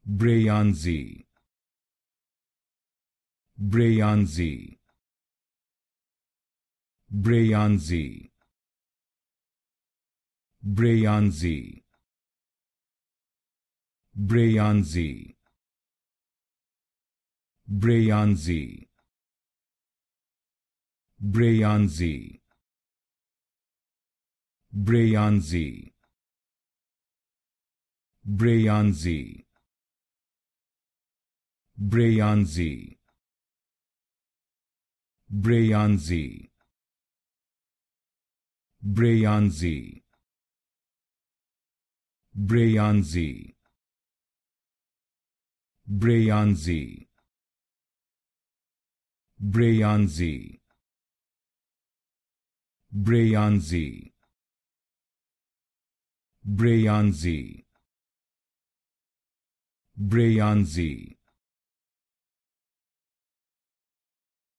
Breyanzi, Breyanzi, Breyanzi, Breyanzi, Breyanzi, Breyanzi, Breyanzi, Breyanzi, Breyanzi, Breyanzi, Breyanzi, Breyanzi, Breyanzi, Breyanzi, Breyanzi, Breyanzi, Breyanzi, Breyanzi,